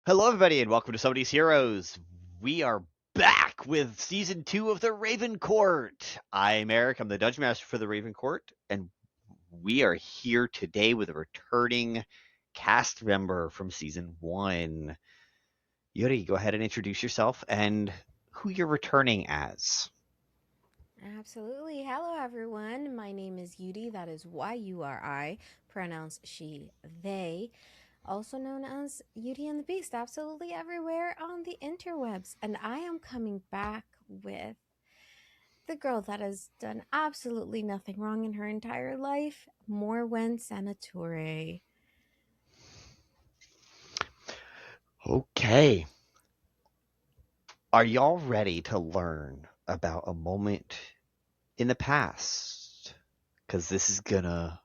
Hello, everybody, and welcome to Somebody's Heroes. We are back with season 2 of the Raven Court. I'm Eric. I'm the Dungeon Master for the Raven Court, and we are here today with a returning cast member from season 1. Yuri, go ahead and introduce yourself and who you're returning as. Absolutely. Hello, everyone. My name is Yuri. That is Yuri, pronounced she, they. Also known as Yuri and the Beast, absolutely everywhere on the interwebs. And I am coming back with the girl that has done absolutely nothing wrong in her entire life, Morwen Senatore. Okay. Are y'all ready to learn about a moment in the past? Because this is gonna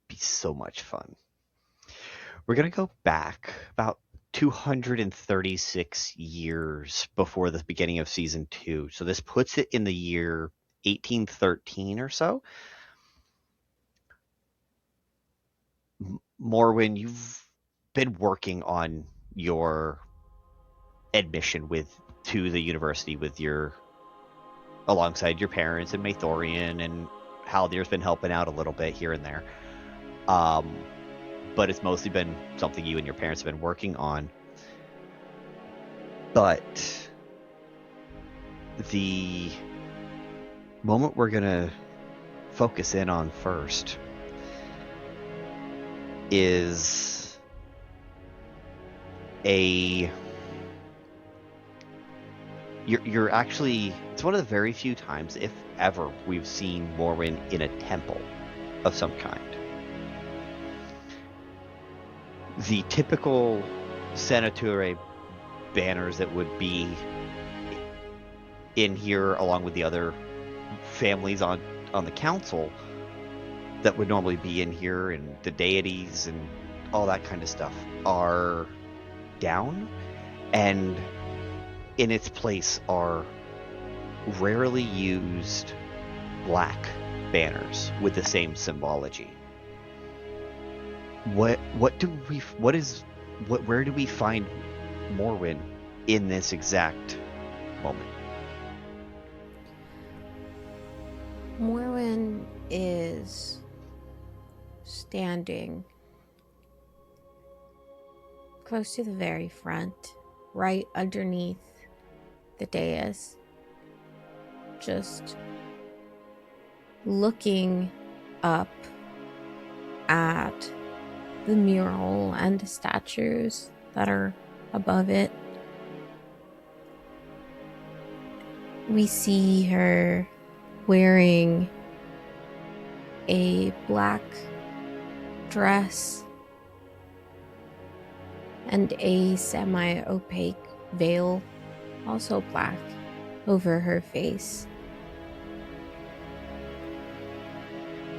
be so much fun. We're going to go back about 236 years before the beginning of season 2. So this puts it in the year 1813 or so. Morwen, you've been working on your admission to the university with your alongside your parents and Mathorian, and Haldir's been helping out a little bit here and there. But it's mostly been something you and your parents have been working on. But the moment we're going to focus in on first is you're actually, it's one of the very few times, if ever, we've seen Morwen in a temple of some kind. The typical Senature banners that would be in here along with the other families on the council that would normally be in here, and the deities and all that kind of stuff are down, and in its place are rarely used black banners with the same symbology. Where do we find Morwen in this exact moment? Morwen is standing close to the very front, right underneath the dais, just looking up at the mural and statues that are above it. We see her wearing a black dress and a semi-opaque veil, also black, over her face.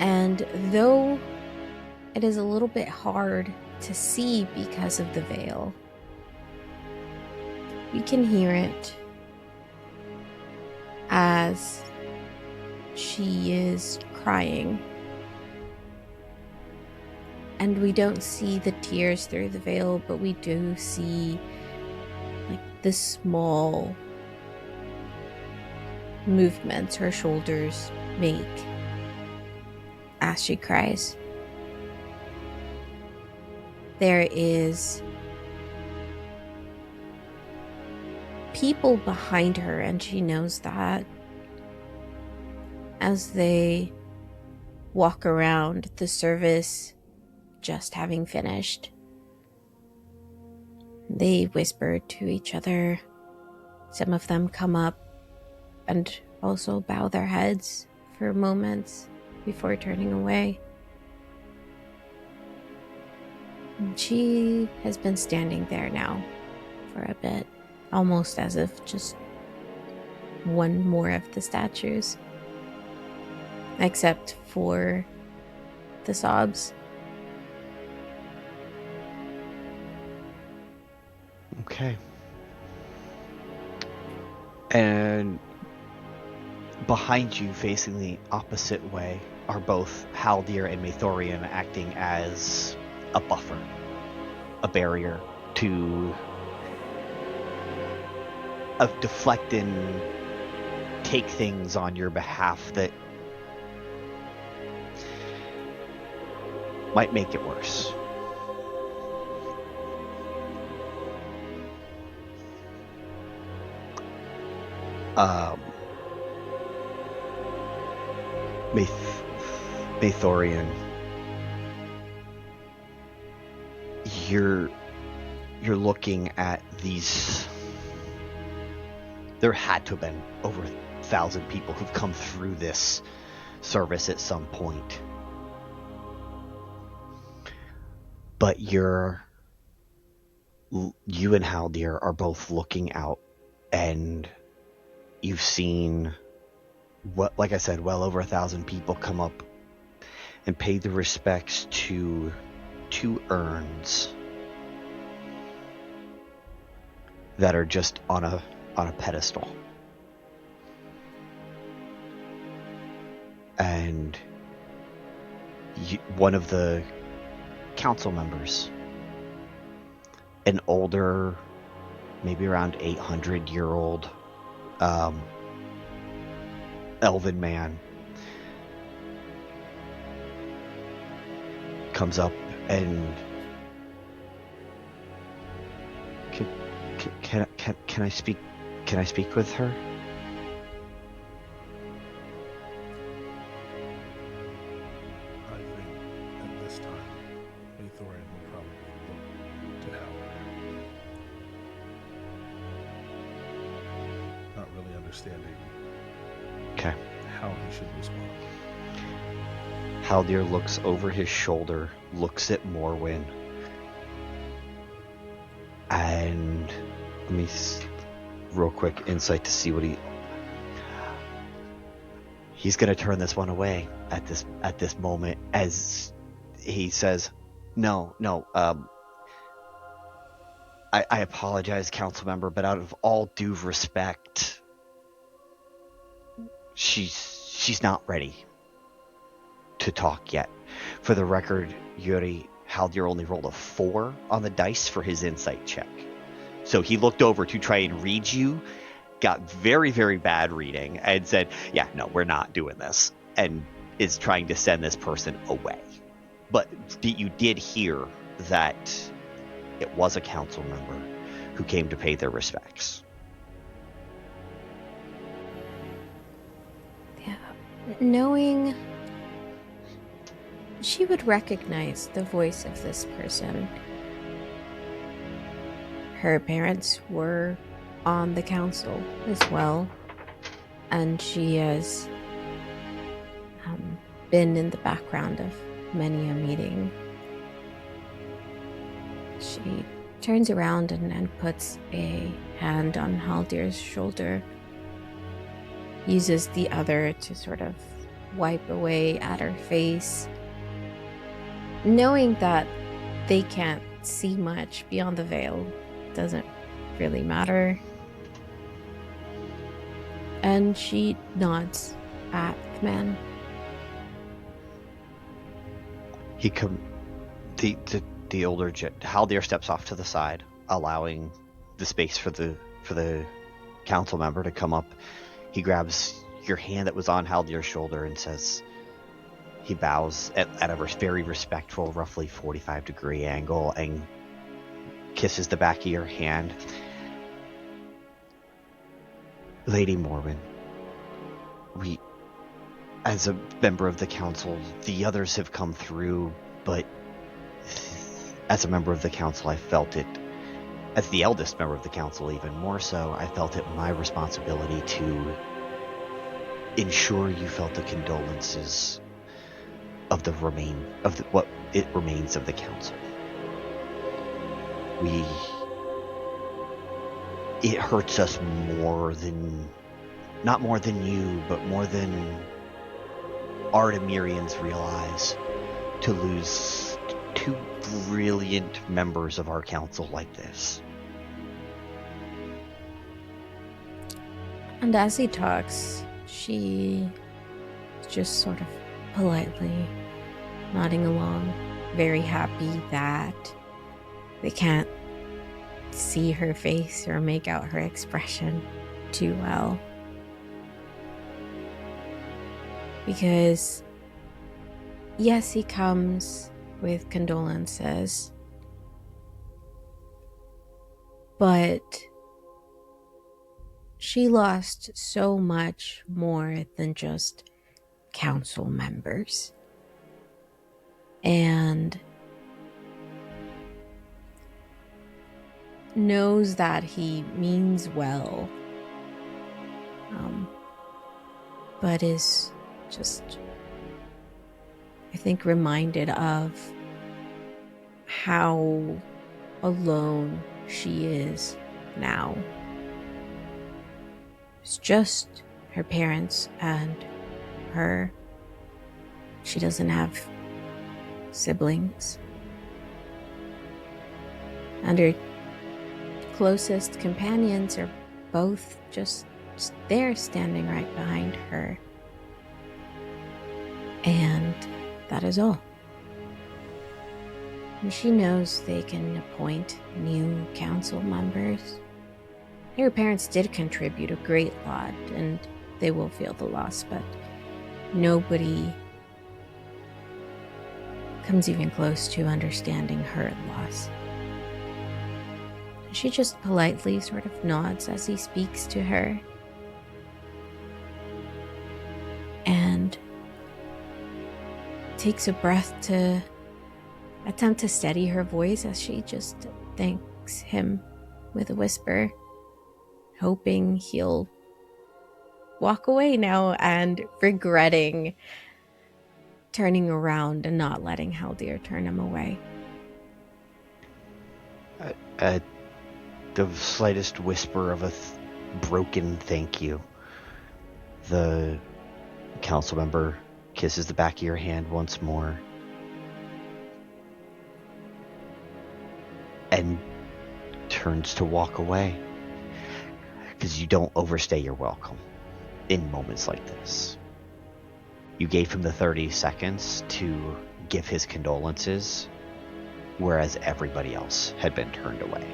And though it is a little bit hard to see because of the veil, you can hear it as she is crying. And we don't see the tears through the veil, but we do see like the small movements her shoulders make as she cries. There is people behind her, and she knows that, as they walk around the service just having finished. They whisper to each other. Some of them come up and also bow their heads for moments before turning away. And she has been standing there now for a bit, almost as if just one more of the statues, except for the sobs. Okay. And behind you, facing the opposite way, are both Haldir and Mathorian acting as a buffer, a barrier, to deflect and take things on your behalf that might make it worse. Mathorian, you're looking at these. There had to have been over 1,000 people who've come through this service at some point. But you and Haldir are both looking out, and you've seen what, like I said, well over 1,000 people come up and pay the respects to 2 urns that are just on a pedestal. And one of the council members, an older, maybe around 800-year-old elven man, comes up and can I speak with her? I think at this time, Mathorian will probably look to Howard. Not really understanding how he should respond. Haldir looks over his shoulder, looks at Morwen, and let me real quick insight to see what he's going to turn this one away at this moment as he says, no, I apologize, council member, but out of all due respect, she's not ready to talk yet. For the record, Yuri, Haldir only rolled a 4 on the dice for his insight check. So he looked over to try and read you, got very, very bad reading, and said, yeah, no, we're not doing this, and is trying to send this person away. But you did hear that it was a council member who came to pay their respects. Yeah. Knowing she would recognize the voice of this person. Her parents were on the council as well, and she has been in the background of many a meeting. She turns around and puts a hand on Haldir's shoulder, uses the other to sort of wipe away at her face, knowing that they can't see much beyond the veil. Doesn't really matter. And she nods at the man. The older Haldir steps off to the side, allowing the space for the council member to come up. He grabs your hand that was on Haldir's shoulder and says, he bows at a very respectful, roughly 45-degree angle and kisses the back of your hand. Lady Morwen, we, as a member of the council, the others have come through, but as a member of the council, I felt it, as the eldest member of the council even more so, I felt it my responsibility to ensure you felt the condolences of what it remains of the council. It hurts us not more than you, but more than Artemirians realize, to lose 2 brilliant members of our council like this. And as he talks, she just sort of politely nodding along, very happy that they can't see her face or make out her expression too well. Because, yes, he comes with condolences, but she lost so much more than just council members. And knows that he means well, but is just, I think, reminded of how alone she is now. It's just her parents and her. She doesn't have siblings. And her closest companions are both just there, standing right behind her. And that is all. And she knows they can appoint new council members. Her parents did contribute a great lot, and they will feel the loss, but nobody comes even close to understanding her loss. She just politely sort of nods as he speaks to her. And takes a breath to attempt to steady her voice as she just thanks him with a whisper, hoping he'll walk away now and regretting turning around and not letting Haldir turn him away. The slightest whisper of a broken thank you. The council member kisses the back of your hand once more and turns to walk away, because you don't overstay your welcome in moments like this. You gave him the 30 seconds to give his condolences, whereas everybody else had been turned away.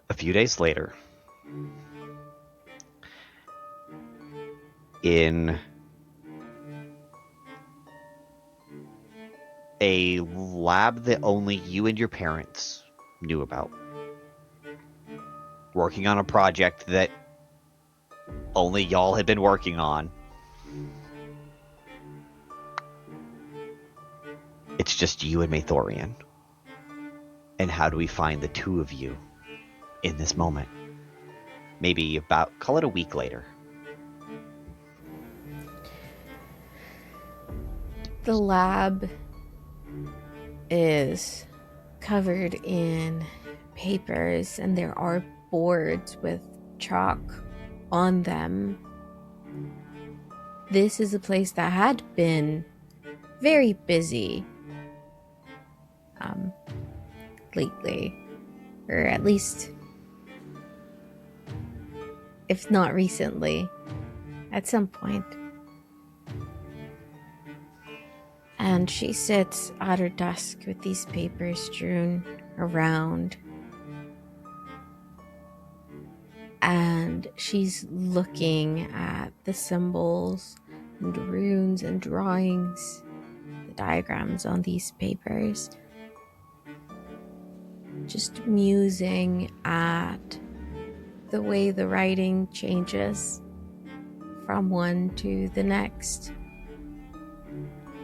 A few days later, in a lab that only you and your parents knew about, working on a project that only y'all had been working on, it's just you and Mathorian. And how do we find the two of you in this moment? Maybe about, call it a week later. The lab is covered in papers, and there are boards with chalk on them. This is a place that had been very busy lately, or at least, if not recently, at some point. And she sits at her desk with these papers strewn around. And she's looking at the symbols and runes and drawings, the diagrams on these papers. Just musing at the way the writing changes from one to the next.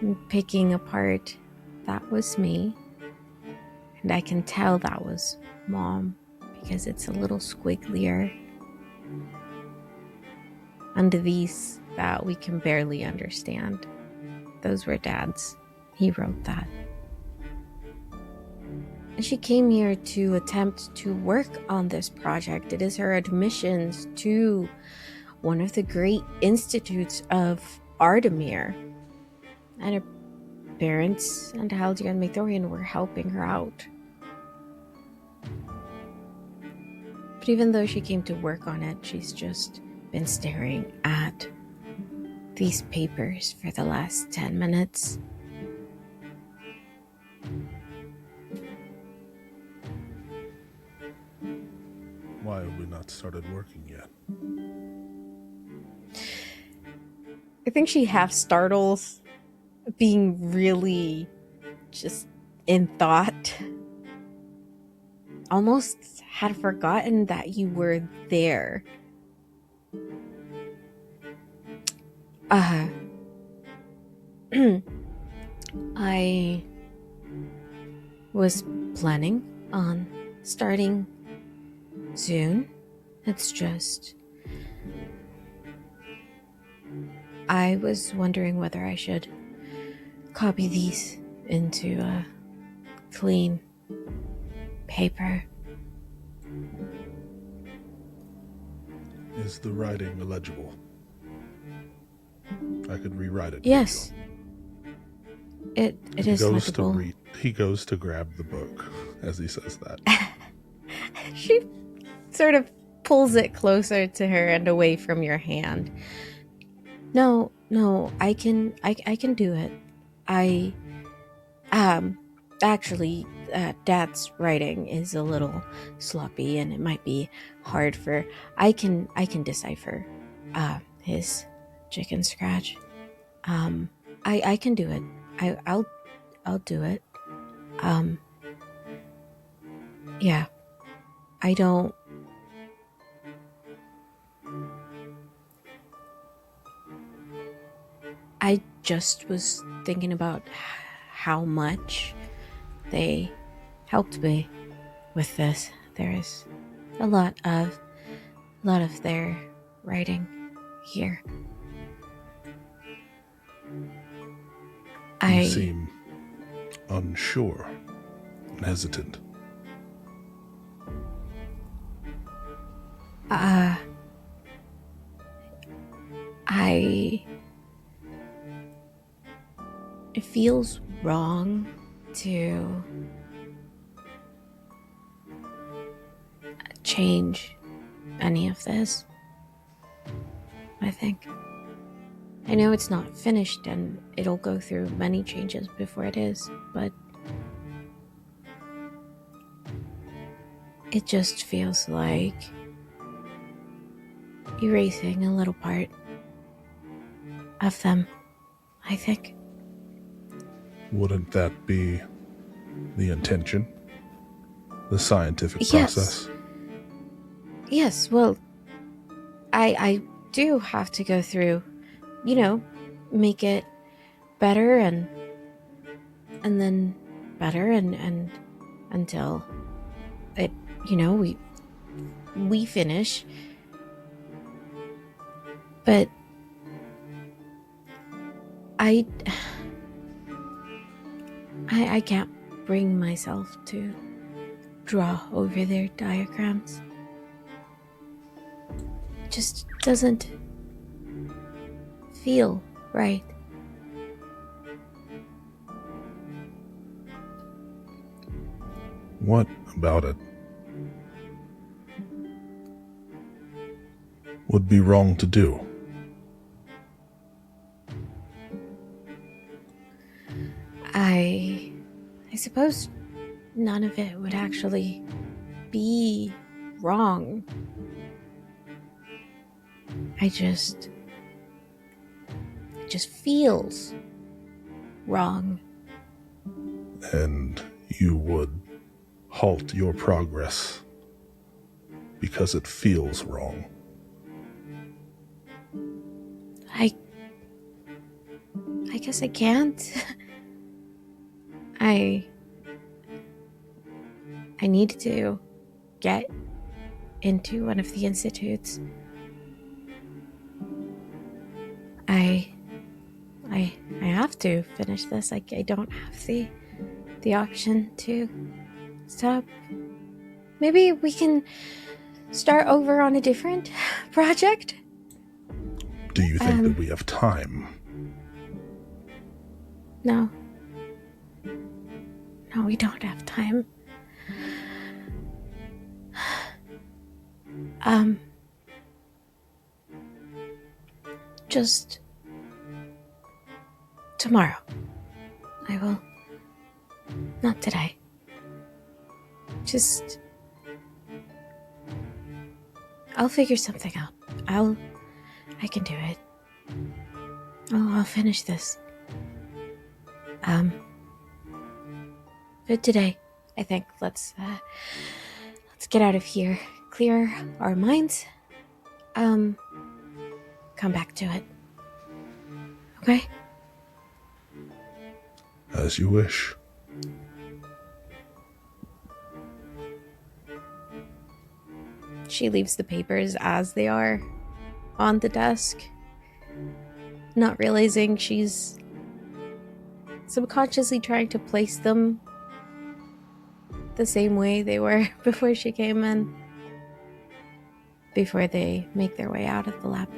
And picking apart, that was me. And I can tell that was Mom because it's a little squigglier. And these that we can barely understand, those were Dad's. He wrote that. And she came here to attempt to work on this project. It is her admissions to one of the great institutes of Ardamir. And her parents and Haldir and Mathorian were helping her out. But even though she came to work on it, she's just been staring at these papers for the last 10 minutes. Why have we not started working yet? I think she half startles, being really just in thought. Almost had forgotten that you were there. I was planning on starting soon. It's just, I was wondering whether I should copy these into a clean paper. Is the writing illegible? I could rewrite it. Yes. It is legible. He goes to grab the book as he says that. She sort of pulls it closer to her and away from your hand. No, I can do it. Actually, Dad's writing is a little sloppy, and it might be hard for. I can decipher, his chicken scratch. I can do it. I'll do it. Yeah. I don't. I just was thinking about how much they helped me with this. There is a lot of their writing here. You seem unsure and hesitant. It feels wrong to change any of this, I think. I know it's not finished and it'll go through many changes before it is, but it just feels like erasing a little part of them, I think. Wouldn't that be the intention? The scientific process? Yes, well, I do have to go through, make it better and then better and until it, we finish. But I can't bring myself to draw over their diagrams. It just doesn't feel right. What about it would be wrong to do? I suppose none of it would actually be wrong. It just feels wrong. And you would halt your progress because it feels wrong. I guess I can't. I need to get into one of the institutes. I have to finish this. I don't have the option to stop. Maybe we can start over on a different project. Do you think that we have time? No, we don't have time. Just tomorrow. I will. Not today. Just I'll figure something out. I can do it. I'll finish this. For today, I think let's get out of here. Clear our minds. Come back to it. Okay? As you wish. She leaves the papers as they are on the desk, not realizing she's subconsciously trying to place them the same way they were before she came in, before they make their way out of the lab.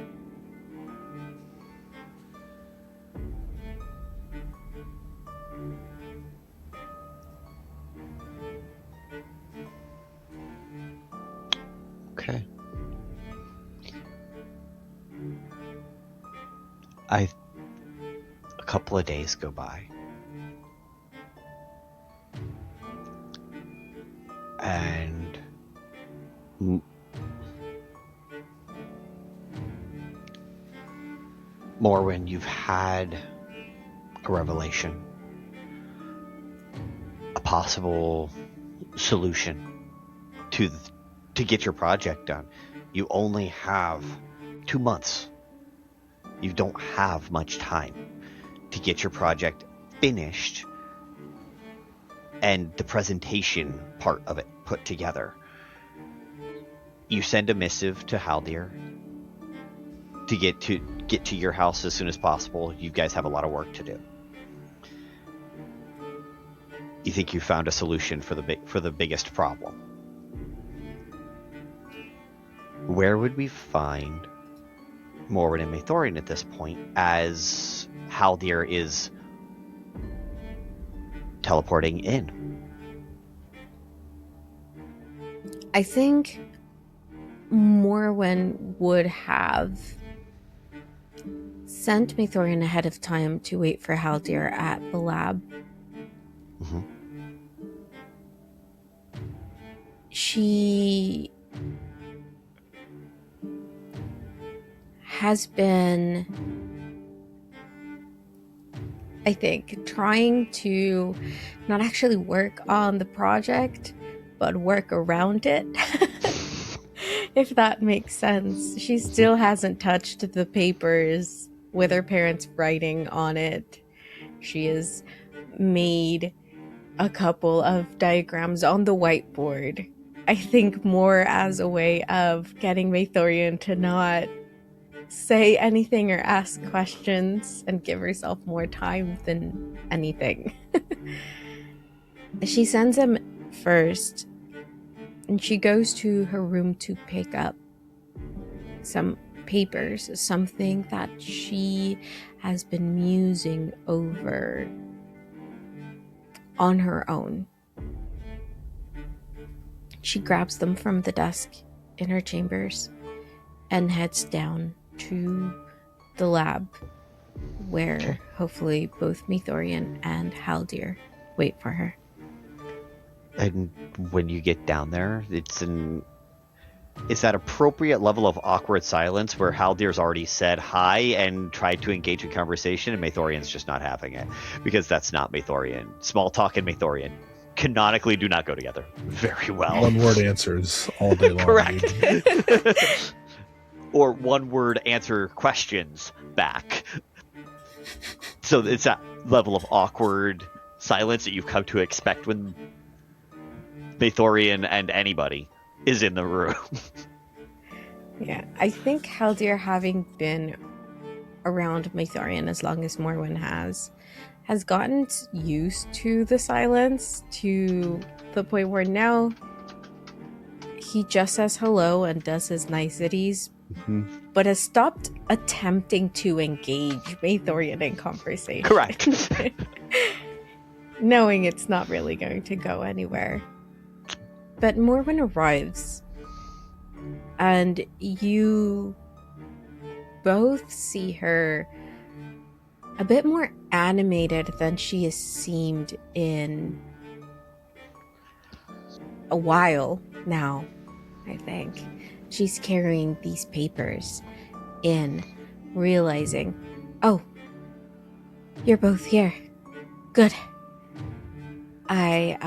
Okay. A couple of days go by. And Morwen, you've had a revelation. A possible solution to get your project done. You only have 2 months. You don't have much time to get your project finished and the presentation part of it put together. You send a missive to Haldir to get to your house as soon as possible. You guys have a lot of work to do. You think you found a solution for the biggest problem. Where would we find Morwen and Maethorian at this point, as Haldir is teleporting in? I think Morwen would have sent Maethorian ahead of time to wait for Haldir at the lab. Mm-hmm. She has been, I think, trying to not actually work on the project, but work around it. If that makes sense. She still hasn't touched the papers with her parents' writing on it. She has made a couple of diagrams on the whiteboard. I think more as a way of getting Maethorian to not say anything or ask questions and give herself more time than anything. She sends him first, and she goes to her room to pick up some papers, something that she has been musing over on her own. She grabs them from the desk in her chambers and heads down to the lab, where hopefully both Maethorian and Haldir wait for her. And when you get down there, it's that appropriate level of awkward silence where Haldir's already said hi and tried to engage in conversation, and Maethorian's just not having it, because that's not Maethorian. Small talk and Maethorian canonically do not go together very well. One-word answers all day long. Correct. Or one-word answer questions back. So it's that level of awkward silence that you've come to expect when Maethorian and anybody is in the room. Yeah, I think Haldir, having been around Maethorian as long as Morwen has gotten used to the silence, to the point where now he just says hello and does his niceties, but has stopped attempting to engage Maethorian in conversation. Correct. Knowing it's not really going to go anywhere. But Morwen arrives, and you both see her a bit more animated than she has seemed in a while now, I think. she's carrying these papers in, realizing, oh, you're both here. Good. I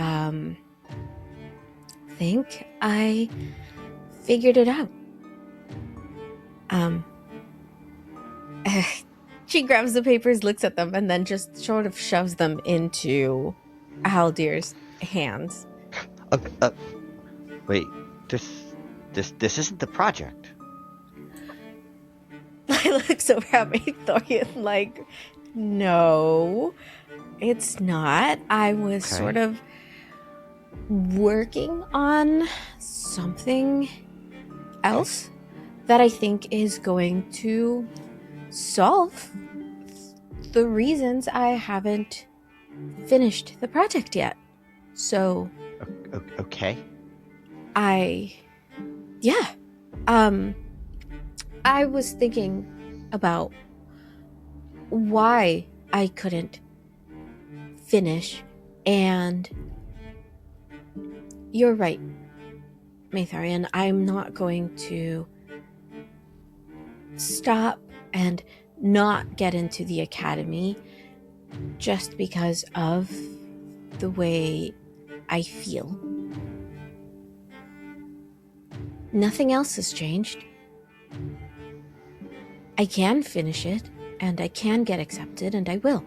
think I figured it out. She grabs the papers, looks at them, and then just sort of shoves them into Haldir's hands. Wait, this isn't the project. I looks over at Victoria like, no, it's not. I was sort of working on something else that I think is going to solve the reasons I haven't finished the project yet. So Okay. I was thinking about why I couldn't finish, and you're right, Maetharian. I'm not going to stop and not get into the academy just because of the way I feel. Nothing else has changed. I can finish it, and I can get accepted, and I will.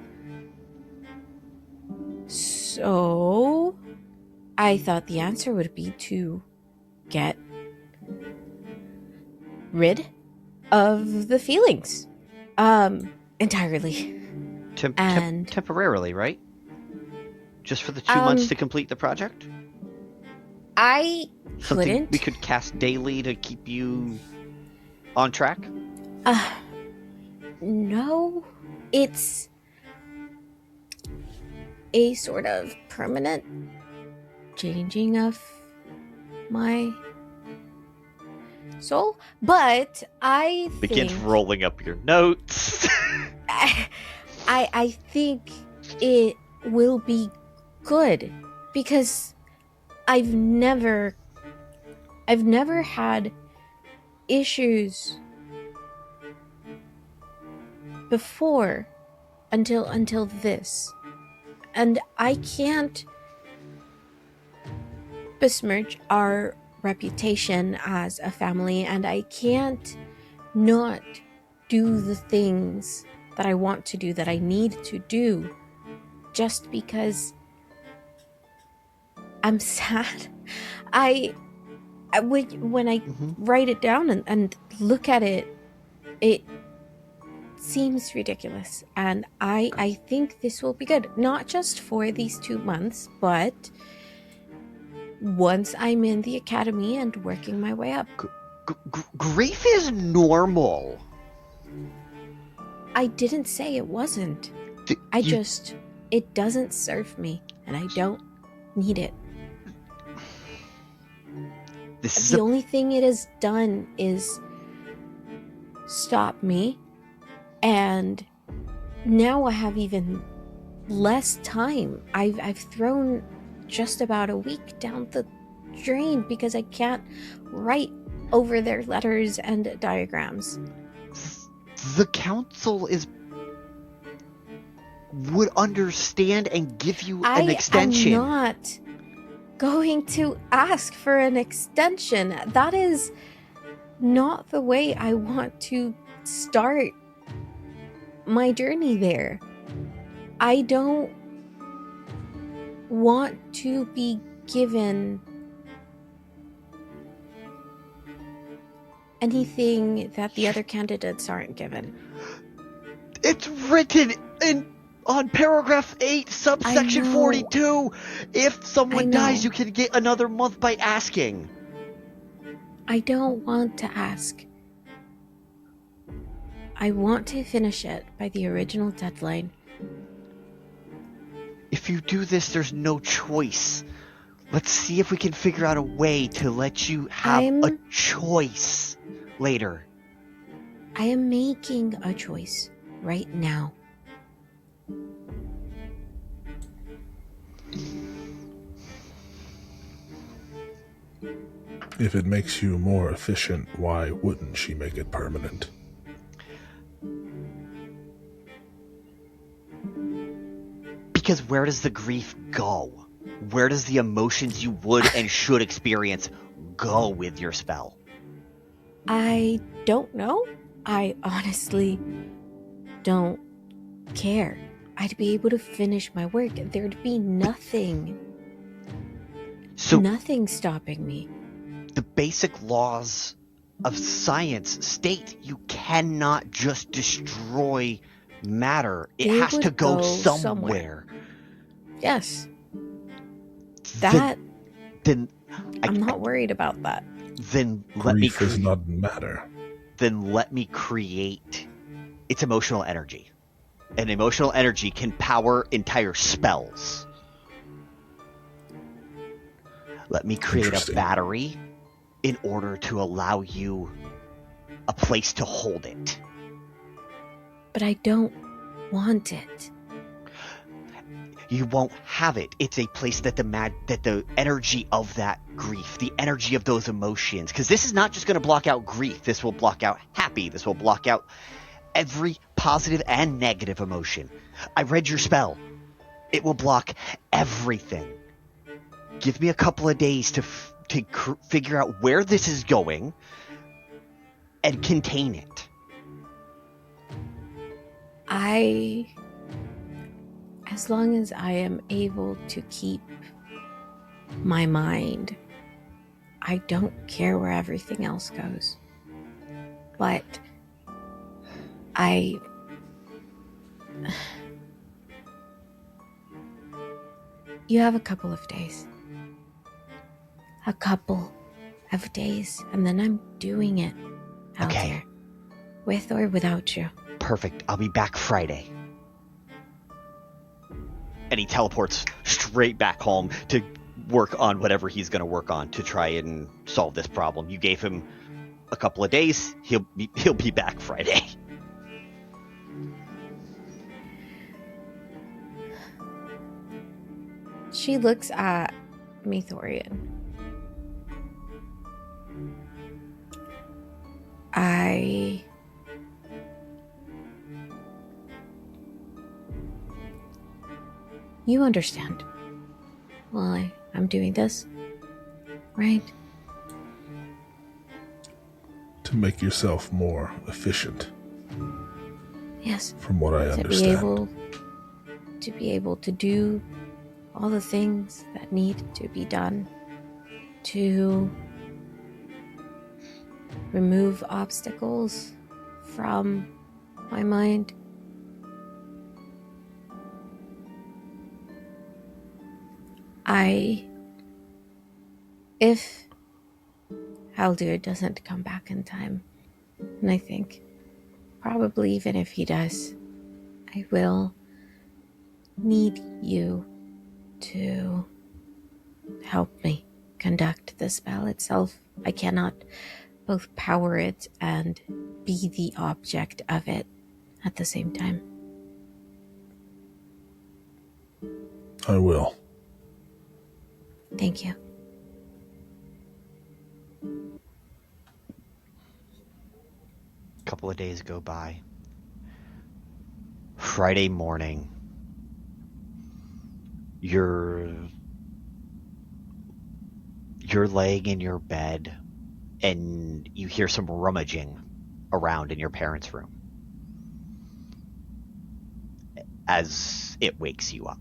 So, I thought the answer would be to get rid of the feelings. Entirely. Temporarily, right? Just for the 2 months to complete the project? I Something couldn't. we could cast daily to keep you on track? No. It's a sort of permanent changing of my soul. But I Begins think... rolling up your notes. I think it will be good because I've never had issues before until this, and I can't besmirch our reputation as a family, and I can't not do the things that I want to do, that I need to do, just because I'm sad. When I write it down and look at it, it seems ridiculous. And I think this will be good. Not just for these 2 months, but once I'm in the academy and working my way up. Grief is normal. I didn't say it wasn't. It doesn't serve me, and I don't need it. The only thing it has done is stop me, and now I have even less time. I've thrown just about a week down the drain because I can't write over their letters and diagrams. The council would understand and give you an extension. I am not going to ask for an extension. That is not the way I want to start my journey there. I don't want to be given anything that the other candidates aren't given. It's written on paragraph 8, subsection 42. If someone dies, you can get another month by asking. I don't want to ask. I want to finish it by the original deadline. If you do this, there's no choice. Let's see if we can figure out a way to let you have a choice later. I am making a choice right now. If it makes you more efficient, why wouldn't she make it permanent? Because where does the grief go? Where does the emotions you would and should experience go with your spell? I don't know. I honestly don't care. I'd be able to finish my work. There'd be nothing stopping me. The basic laws of science state you cannot just destroy matter. It They has to would go go somewhere. Yes. That Then I'm not worried about that. Then let me Grief is not matter. Then let me create its emotional energy. And emotional energy can power entire spells. Let me create a battery in order to allow you a place to hold it. But I don't want it. You won't have it. It's a place that the energy of that grief, the energy of those emotions, because this is not just going to block out grief. This will block out happy. This will block out every positive and negative emotion. I read your spell. It will block everything. Give me a couple of days to figure out where this is going and contain it. As long as I am able to keep my mind, I don't care where everything else goes. But you have a couple of days. A couple of days, and then I'm doing it out there. With or without you. Perfect. I'll be back Friday. And he teleports straight back home to work on whatever he's going to work on to try and solve this problem. You gave him a couple of days. He'll be back Friday. She looks at Mithorian. You understand why I'm doing this, right? To make yourself more efficient. Yes. From what I understand. To be able to do all the things that need to be done. To remove obstacles from my mind. If Haldir doesn't come back in time, and I think probably even if he does, I will need you to help me conduct the spell itself. I cannot both power it and be the object of it at the same time. I will. Thank you. A couple of days go by. Friday morning, you're laying in your bed and you hear some rummaging around in your parents' room as it wakes you up.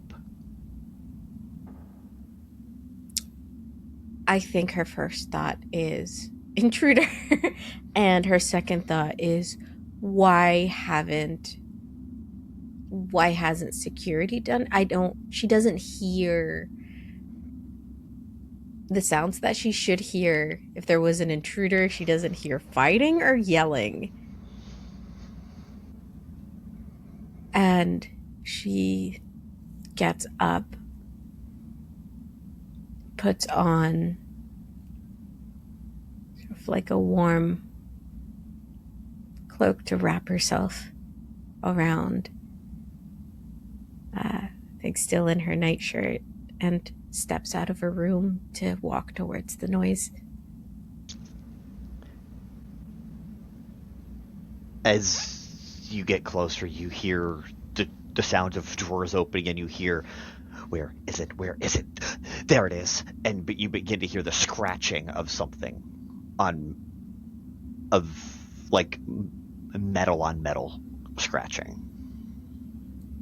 I think her first thought is intruder and her second thought is why hasn't security done? She doesn't hear the sounds that she should hear if there was an intruder. She doesn't hear fighting or yelling. And she gets up, puts on sort of like a warm cloak to wrap herself around, I think still in her nightshirt, and steps out of her room to walk towards the noise. As you get closer, you hear the sounds of drawers opening, and you hear, where is it? Where is it? There it is. But you begin to hear the scratching of something like metal on metal scratching.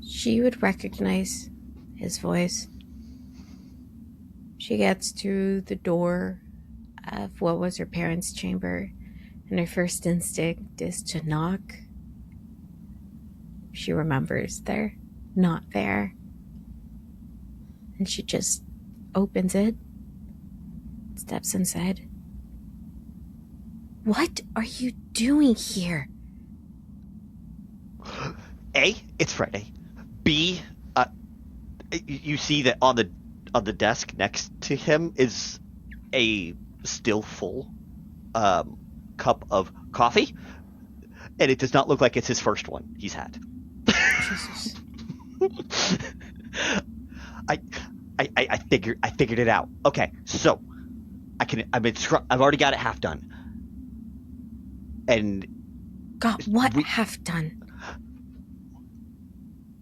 She would recognize his voice. She gets to the door of what was her parents' chamber, and her first instinct is to knock. She remembers they're not there, and she just opens it, steps inside. What are you doing here? A, it's Friday. B, you see that on the desk next to him is a still full cup of coffee, and it does not look like it's his first one he's had. Jesus. I figured it out. Okay, so I've already got it half done. And Got what half done?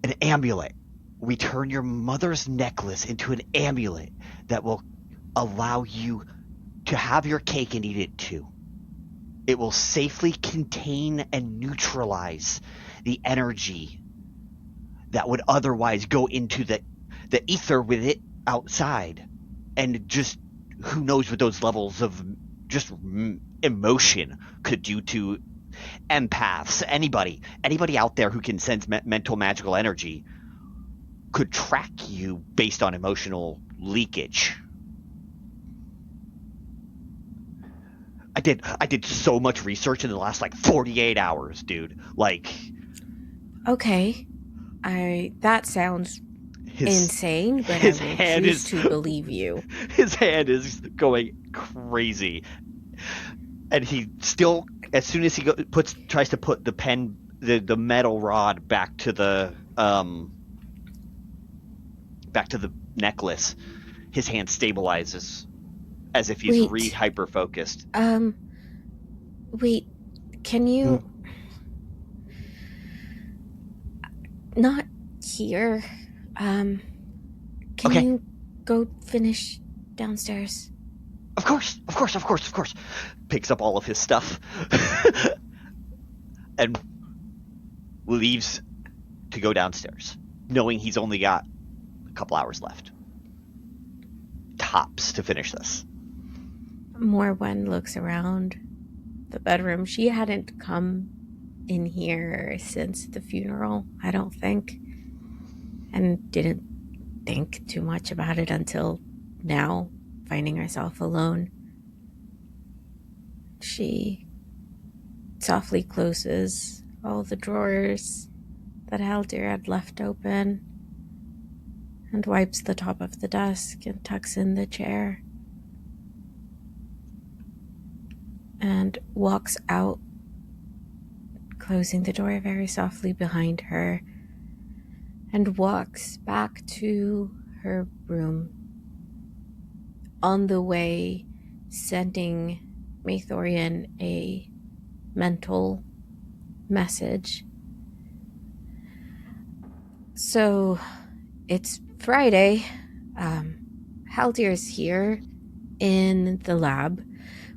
An amulet. We turn your mother's necklace into an amulet that will allow you to have your cake and eat it too. It will safely contain and neutralize the energy that would otherwise go into the ether with it outside. And just who knows what those levels of just emotion could do to empaths. Anybody out there who can sense mental magical energy could track you based on emotional leakage. I did so much research in the last 48 hours, dude. Okay. That sounds insane, but his I will hand choose to believe you. His hand is going crazy. And he still, as soon as he tries to put the metal rod back to the necklace, his hand stabilizes as if he's hyper focused. Wait, can you not here? Can you go finish downstairs? Of course. Picks up all of his stuff and leaves to go downstairs, knowing he's only got a couple hours left. Tops to finish this. Morwen looks around the bedroom. She hadn't come in here since the funeral, I don't think, and didn't think too much about it until now, finding herself alone. She softly closes all the drawers that Haldir had left open and wipes the top of the desk and tucks in the chair and walks out, closing the door very softly behind her, and walks back to her room, on the way sending Maethorian a mental message. So it's Friday. Haldir's here in the lab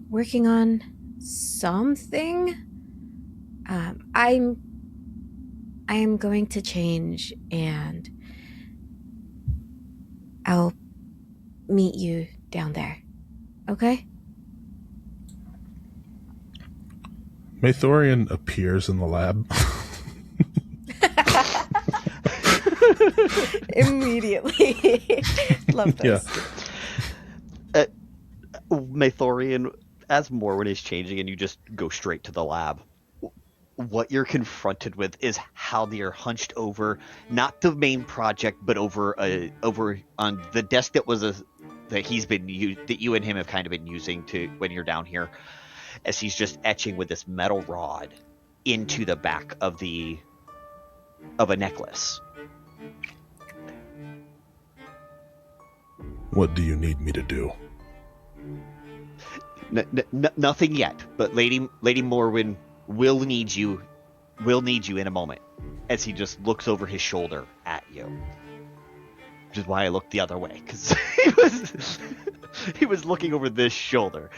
working on something. I am going to change, and I'll meet you down there. Okay? Maethorian appears in the lab. Immediately. Love this. Yeah. Maethorian, as Morwen is changing and you just go straight to the lab, what you're confronted with is how they're hunched over, not the main project, but over on the desk that you and him have kind of been using to when you're down here, as he's just etching with this metal rod into the back of a necklace. What do you need me to do? Nothing yet, but Lady Morwen will need you We'll need you in a moment. As he just looks over his shoulder at you. Which is why I looked the other way, because he was looking over this shoulder.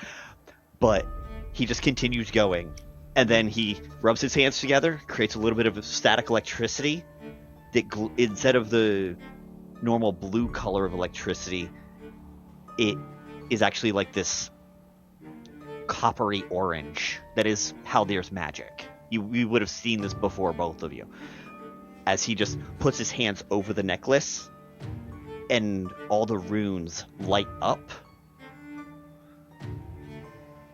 But he just continues going, and then he rubs his hands together, creates a little bit of static electricity that instead of the normal blue color of electricity, it is actually like this coppery orange that is Haldir's magic. We would have seen this before, both of you. As he just puts his hands over the necklace, and all the runes light up,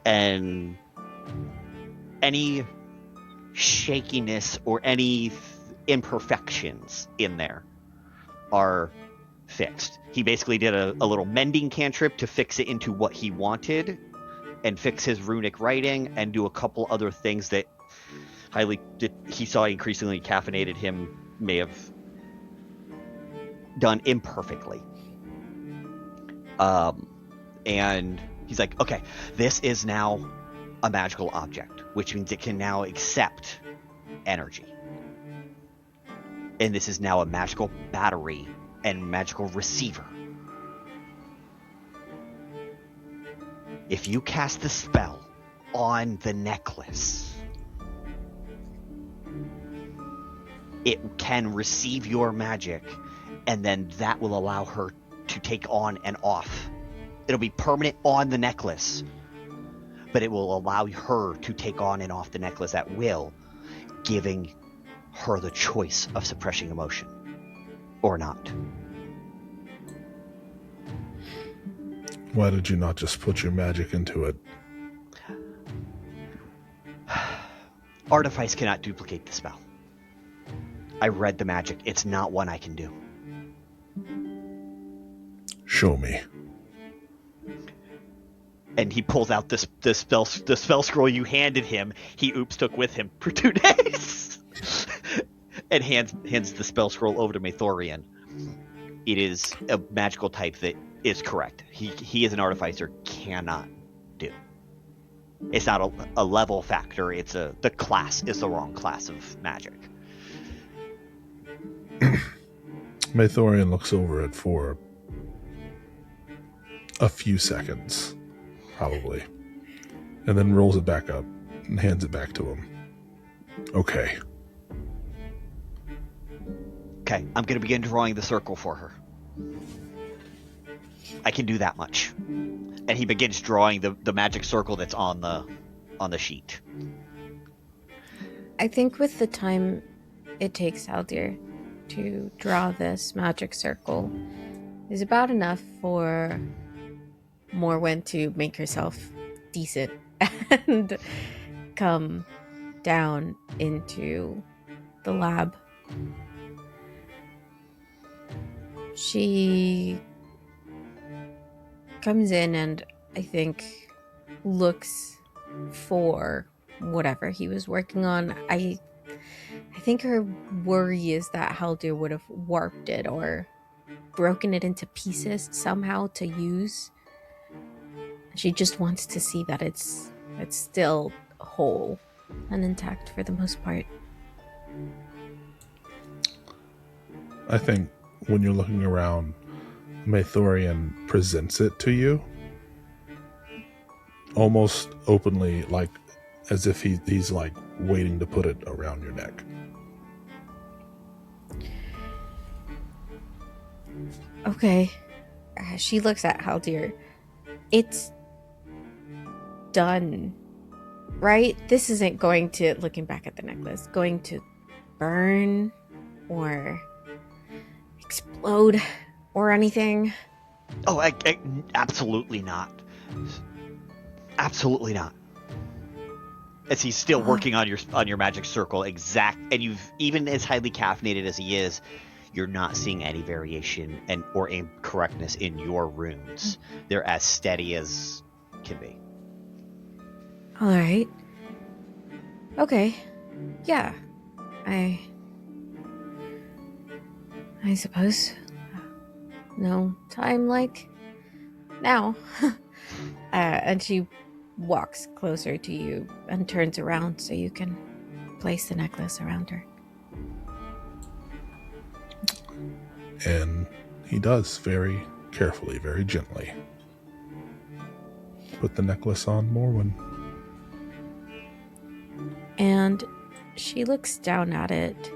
and any shakiness or any imperfections in there are fixed. He basically did a little mending cantrip to fix it into what he wanted, and fix his runic writing, and do a couple other things that he saw increasingly caffeinated him may have done imperfectly. And he's like, okay, this is now a magical object, which means it can now accept energy. And this is now a magical battery and magical receiver. If you cast the spell on the necklace, it can receive your magic, and then that will allow her to take on and off. It'll be permanent on the necklace, but it will allow her to take on and off the necklace at will, giving her the choice of suppressing emotion or not. Why did you not just put your magic into it? Artifice cannot duplicate the spell. I read the magic. It's not one I can do. Show me. And he pulls out the spell scroll you handed him. He took with him for 2 days, and hands the spell scroll over to Maethorian. It is a magical type that is correct. He is an artificer, cannot do. It's not a level factor. It's the class is the wrong class of magic. Maethorian looks over it for a few seconds, probably, and then rolls it back up and hands it back to him. Okay, I'm going to begin drawing the circle for her. I can do that much. And he begins drawing the magic circle that's on the sheet. I think with the time it takes Haldir to draw this magic circle is about enough for Morwen to make herself decent and come down into the lab. She comes in and I think looks for whatever he was working on. I think her worry is that Haldir would have warped it or broken it into pieces somehow to use. She just wants to see that it's still whole and intact for the most part. I think when you're looking around, Maethorian presents it to you almost openly, like as if he's like waiting to put it around your neck. Okay. She looks at Haldir. It's done, right? This isn't going to, looking back at the necklace, going to burn or explode or anything. Oh, absolutely not. Absolutely not. As he's still working on your magic circle, and you've, even as highly caffeinated as he is, you're not seeing any variation or incorrectness in your runes. They're as steady as can be. All right. Okay. Yeah. I suppose. No time like now. And she walks closer to you and turns around so you can place the necklace around her. And he does, very carefully, very gently. Put the necklace on Morwen. And she looks down at it.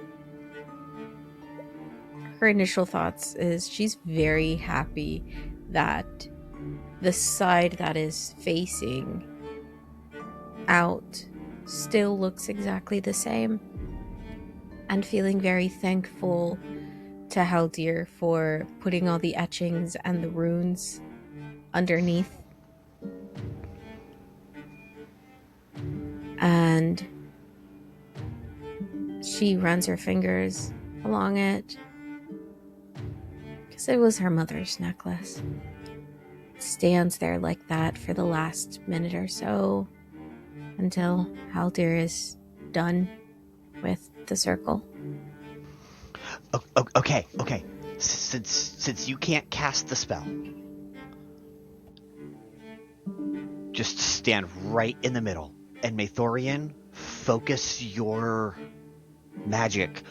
Her initial thoughts is she's very happy that the side that is facing out still looks exactly the same, and feeling very thankful to Haldir for putting all the etchings and the runes underneath. And she runs her fingers along it because it was her mother's necklace. It stands there like that for the last minute or so until Haldir is done with the circle. Okay. Since you can't cast the spell, just stand right in the middle, and Maethorian, focus your magic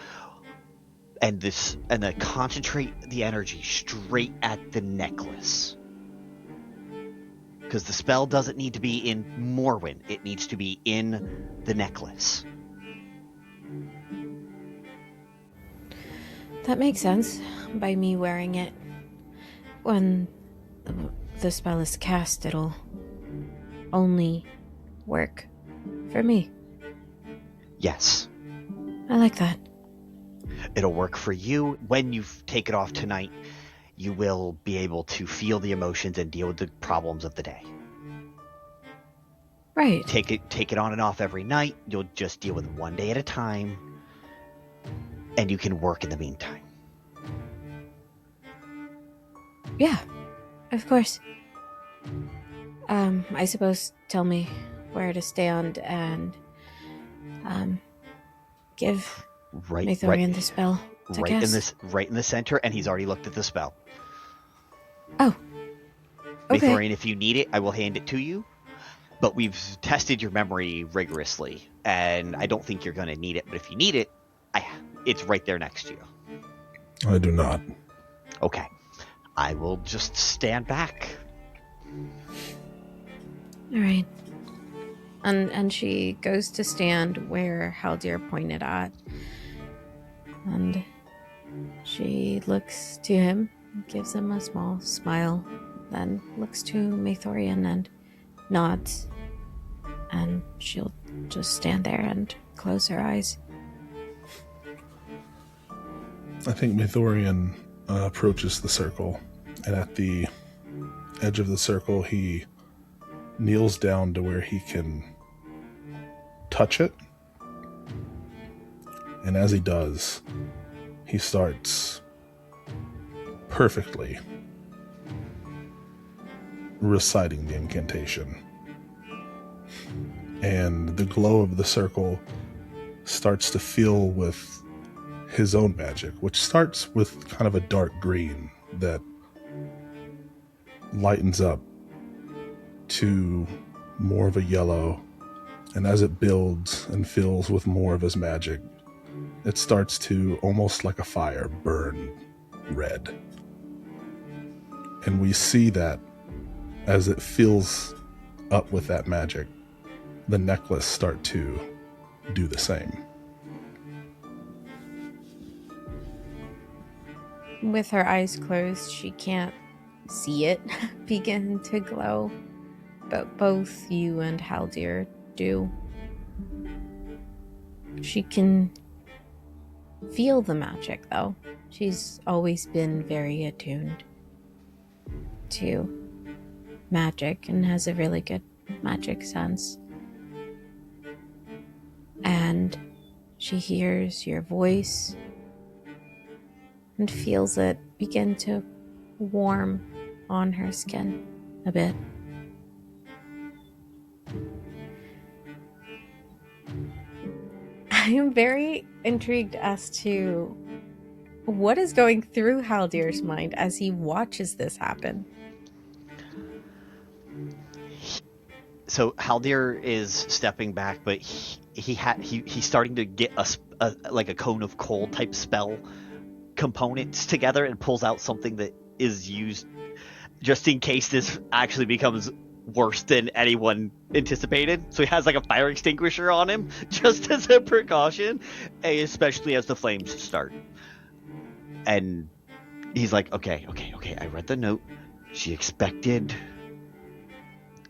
and then concentrate the energy straight at the necklace. Because the spell doesn't need to be in Morwen, it needs to be in the necklace. That makes sense. By me wearing it, when the spell is cast, it'll only work for me. Yes. I like that. It'll work for you. When you take it off tonight, you will be able to feel the emotions and deal with the problems of the day. Right. Take it on and off every night. You'll just deal with it one day at a time, and you can work in the meantime. Yeah, of course. I suppose tell me where to stand and give Maethorian the spell to cast. Right in the center, and he's already looked at the spell. Oh. Okay. Maethorian, if you need it, I will hand it to you. But we've tested your memory rigorously, and I don't think you're going to need it. But if you need it, it's right there next to you. I do not. Okay. I will just stand back. All right. And she goes to stand where Haldir pointed at. And she looks to him, gives him a small smile, then looks to Maethorian and nods. And she'll just stand there and close her eyes. I think Maethorian approaches the circle, and at the edge of the circle, he kneels down to where he can touch it. And as he does, he starts perfectly reciting the incantation. And the glow of the circle starts to fill with his own magic, which starts with kind of a dark green that lightens up to more of a yellow, and as it builds and fills with more of his magic, it starts to, almost like a fire, burn red. And we see that as it fills up with that magic, the necklace start to do the same. With her eyes closed, she can't see it begin to glow, but both you and Haldir do. She can feel the magic, though. She's always been very attuned to magic and has a really good magic sense. And she hears your voice and feels it begin to warm on her skin a bit. I am very intrigued as to what is going through Haldir's mind as he watches this happen. So Haldir is stepping back, but he's starting to get like a cone of cold type spell components together and pulls out something that is used just in case this actually becomes worse than anyone anticipated. So he has like a fire extinguisher on him just as a precaution, especially as the flames start. And he's like, okay, I read the note. She expected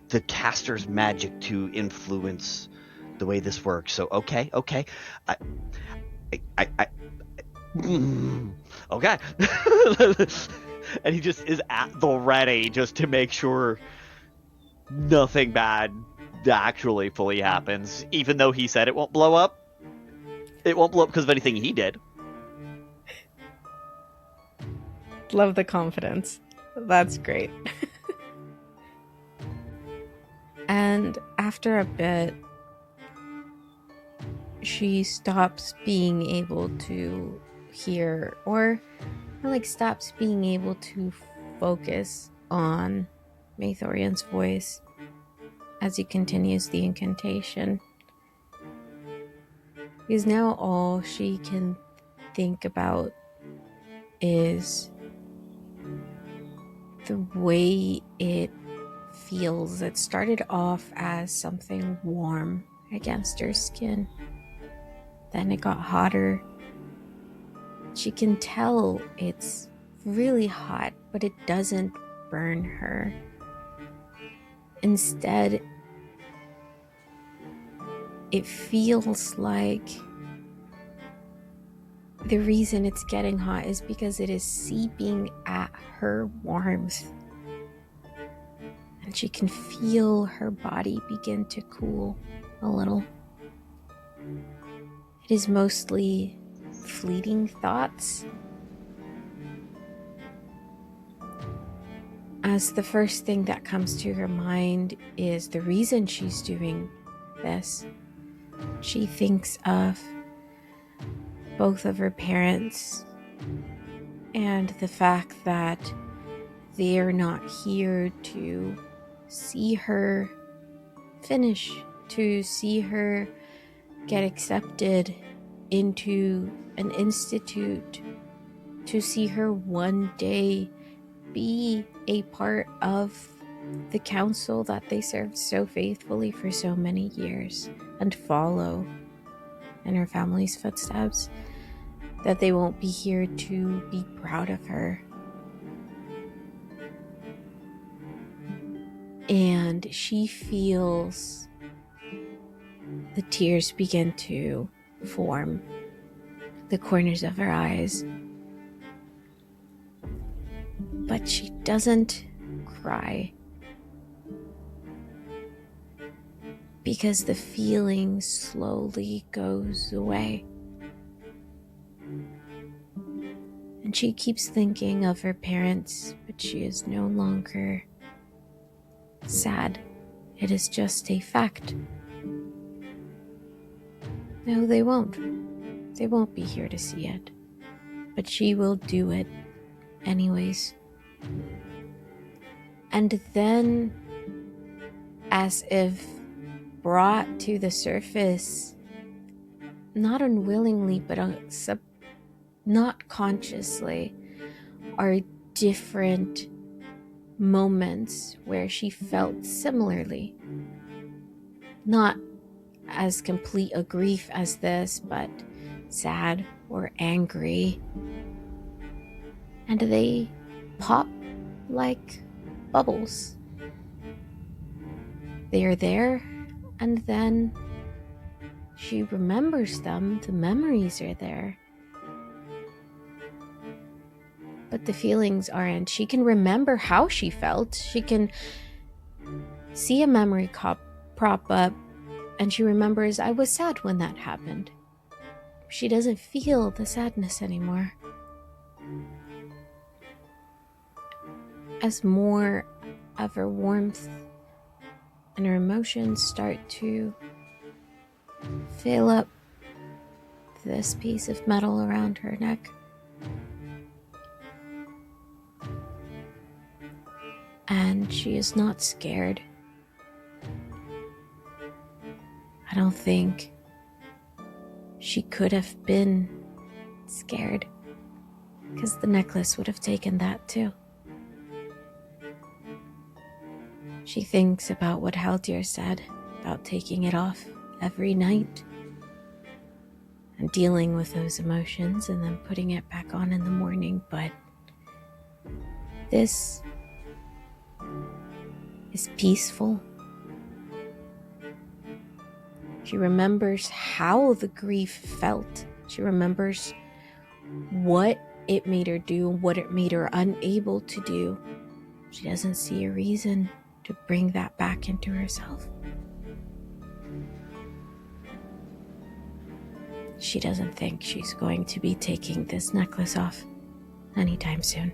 the caster's magic to influence the way this works. So okay. I okay. And he just is at the ready just to make sure nothing bad actually fully happens, even though he said it won't blow up. It won't blow up because of anything he did. Love the confidence. That's great. And after a bit, she stops being able to hear, or like stops being able to focus on Maethorian's voice as he continues the incantation. Because now all she can think about is the way it feels. It started off as something warm against her skin. Then it got hotter. She can tell it's really hot, but it doesn't burn her. Instead, it feels like the reason it's getting hot is because it is seeping at her warmth. And she can feel her body begin to cool a little. It is mostly fleeting thoughts. As the first thing that comes to her mind is the reason she's doing this. She thinks of both of her parents and the fact that they're not here to see her finish, to see her get accepted into an institute, to see her one day be a part of the council that they served so faithfully for so many years and follow in her family's footsteps, that they won't be here to be proud of her. And she feels the tears begin to form the corners of her eyes. But she doesn't cry, because the feeling slowly goes away. And she keeps thinking of her parents, but she is no longer sad. It is just a fact. No, they won't. They won't be here to see it. But she will do it anyways. And then, as if brought to the surface, not unwillingly, but not consciously, are different moments where she felt similarly. Not as complete a grief as this, but sad or angry. And they pop like bubbles. They are there, and then she remembers them. The memories are there. But the feelings aren't. She can remember how she felt. She can see a memory prop up, and she remembers, I was sad when that happened. She doesn't feel the sadness anymore. As more of her warmth and her emotions start to fill up this piece of metal around her neck, and she is not scared. I don't think she could have been scared, because the necklace would have taken that too. She thinks about what Haldir said about taking it off every night and dealing with those emotions and then putting it back on in the morning, but this is peaceful. She remembers how the grief felt. She remembers what it made her do and what it made her unable to do. She doesn't see a reason to bring that back into herself. She doesn't think she's going to be taking this necklace off anytime soon.